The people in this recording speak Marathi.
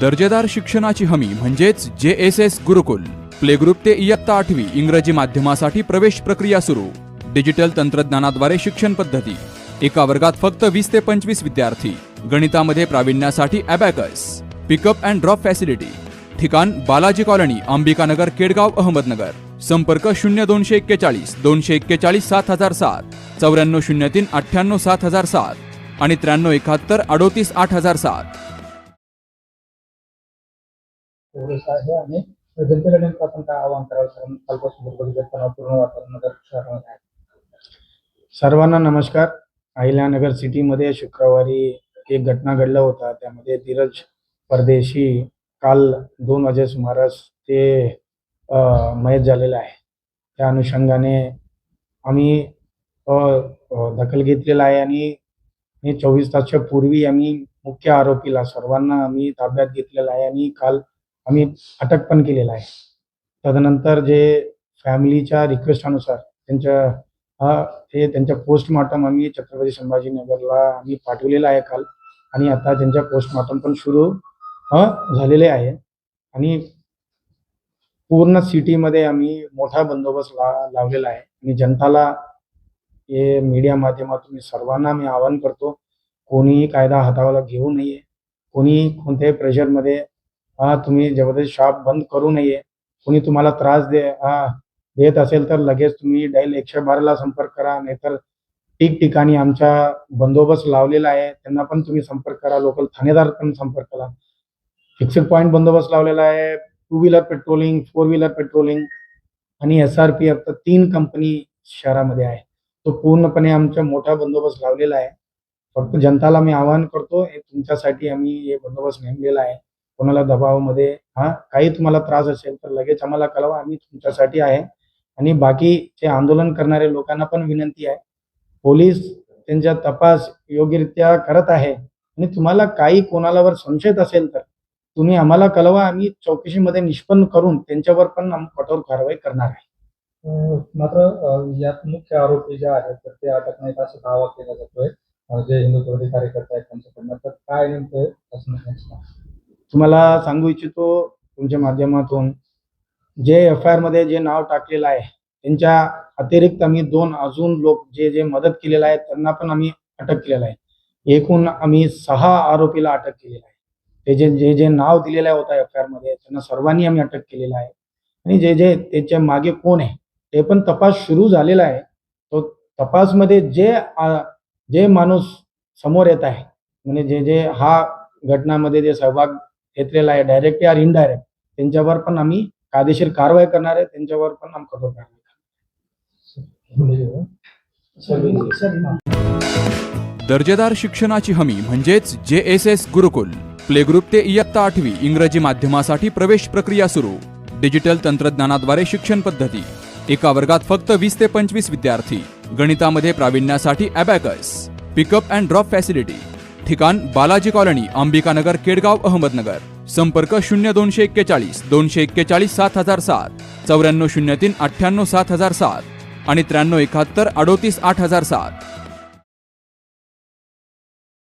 दर्जेदार शिक्षणाची हमी म्हणजेच JSS गुरुकुल. प्ले ग्रुप ते इयत्ता 8वी इंग्रजी माध्यमासाठी प्रवेश प्रक्रिया सुरू. डिजिटल तंत्रज्ञानाद्वारे शिक्षण पद्धती. एका वर्गात फक्त 20 ते 25 विद्यार्थी. गणितामध्ये प्रावीण्यासाठी abacus. Pickup and drop facility. ठिकाण बालाजी कॉलनी, अंबिकानगर, केडगाव, अहमदनगर. संपर्क 0241 241 7007, 9403 98 7007 आणि 9371 38 8007. आहे आणि जनतेला नेमकं आपण काय आवाहन करावं, कारण कालपासून बघितलं पूर्ण वातावरण नगर शहरामध्ये आहे. सर्वांना नमस्कार. अहिल्यानगर सिटीमध्ये शुक्रवारी एक घटना घडला होता. त्यामध्ये धीरज परदेशी काल 2 वाजे सुमारास ते मयत झालेला आहे. त्या अनुषंगाने आम्ही दखल घेतलेला आहे आणि 24 तासाच्या पूर्वी आम्ही मुख्य आरोपीला सर्वांना आम्ही ताब्यात घेतलेला आहे आणि काल आम्ही अटक पण केलेला आहे. तदनंतर जे फॅमिलीच्या रिक्वेस्टनुसार त्यांच्या पोस्टमॉर्टम आम्ही छत्रपती संभाजीनगरला आम्ही पाठवलेला आहे काल, आणि आता त्यांच्या पोस्टमॉर्टम पण सुरू झालेले आहे. आणि पूर्ण सिटीमध्ये आम्ही मोठा बंदोबस्त लावलेला आहे. आणि जनताला हे मीडिया माध्यमातून सर्वांना मी आवाहन करतो, कोणीही कायदा हाताला घेऊ नये. कोणी कोणत्याही प्रेशरमध्ये तुम्ही जबरदस्ती शॉप बंद करू नये. कोणी तुम्हाला त्रास देत असेल तर लगेच तुम्ही डायल 112ला संपर्क करा, नाहीतर ठिकठिकाणी आमचा बंदोबस्त लावलेला आहे, त्यांना पण तुम्ही संपर्क करा. लोकल ठाणेदार पण संपर्क करा. फिक्स्ड पॉईंट बंदोबस्त लावलेला आहे. 2 व्हीलर पेट्रोलिंग, 4 व्हीलर पेट्रोलिंग आणि SRPF तर 3 कंपनी शहरामध्ये आहे. तो पूर्णपणे आमचा मोठा बंदोबस्त लावलेला आहे. फक्त जनताला मी आवाहन करतो, तुमच्यासाठी आम्ही हे बंदोबस्त नेमलेला आहे. कोणाला दबावामध्ये काही तुम्हाला त्रास असेल तर लगेच आम्हाला कळवा, आम्ही तुमच्यासाठी आहे. आणि बाकीचे आंदोलन करणारे लोकांना पण विनंती आहे, पोलीस त्यांचा तपास योग्यरित्या करत आहे आणि तुम्हाला काही कोणालावर संशय असेल तर तुम्ही आम्हाला कळवा. आम्ही चौकशीमध्ये निष्पन्न करून त्यांच्यावर पण कठोर कारवाई करणार आहे. मात्र यात मुख्य आरोपी जे आहेत तर ते अटक नाहीत असा दावा केला जातोय जे हिंदुत्ववादी कार्यकर्ते आहेत त्यांच्याकडनं. तर काय नेमकं असं तुम्हाला सांगू इच्छितो तुमच्या माध्यमातून, जे FIR मध्ये जे नाव टाकलेलं आहे त्यांच्या अतिरिक्त आम्ही 2 अजून लोक जे मदत केलेलं आहे त्यांना पण आम्ही अटक केलेलं आहे. एकूण आम्ही 6 आरोपीला अटक केलेलं आहे. ते जे नाव दिलेलं होतं FIR मध्ये त्यांना सर्वांनी आम्ही अटक केलेलं आहे. आणि जे त्याच्या मागे कोण आहे ते पण तपास सुरू झालेला आहे. तो तपासमध्ये जे माणूस समोर येत आहे, म्हणजे जे हा घटनामध्ये जे सहभाग घेतलेला आहे डायरेक्ट या इनडायरेक्ट, त्यांच्यावर पण आम्ही कायदेशीर कारवाई करणार आहे. त्यांच्यावर पण आम्ही कठोर कारवाई करणार. दर्जेदार शिक्षणाची हमी म्हणजेच JSS गुरुकुल. प्ले ग्रुप ते इयत्ता 8वी इंग्रजी माध्यमासाठी प्रवेश प्रक्रिया सुरू. डिजिटल तंत्रज्ञानाद्वारे शिक्षण पद्धती. एका वर्गात फक्त 20 ते 25 विद्यार्थी. गणितामध्ये प्रावीण्यासाठी abacus. Pickup and drop facility. ठिकाण बालाजी कॉलनी, अंबिकानगर, केडगाव, अहमदनगर. संपर्क 0241 241 7007, 9403 98 7007 आणि 9371 38 8007.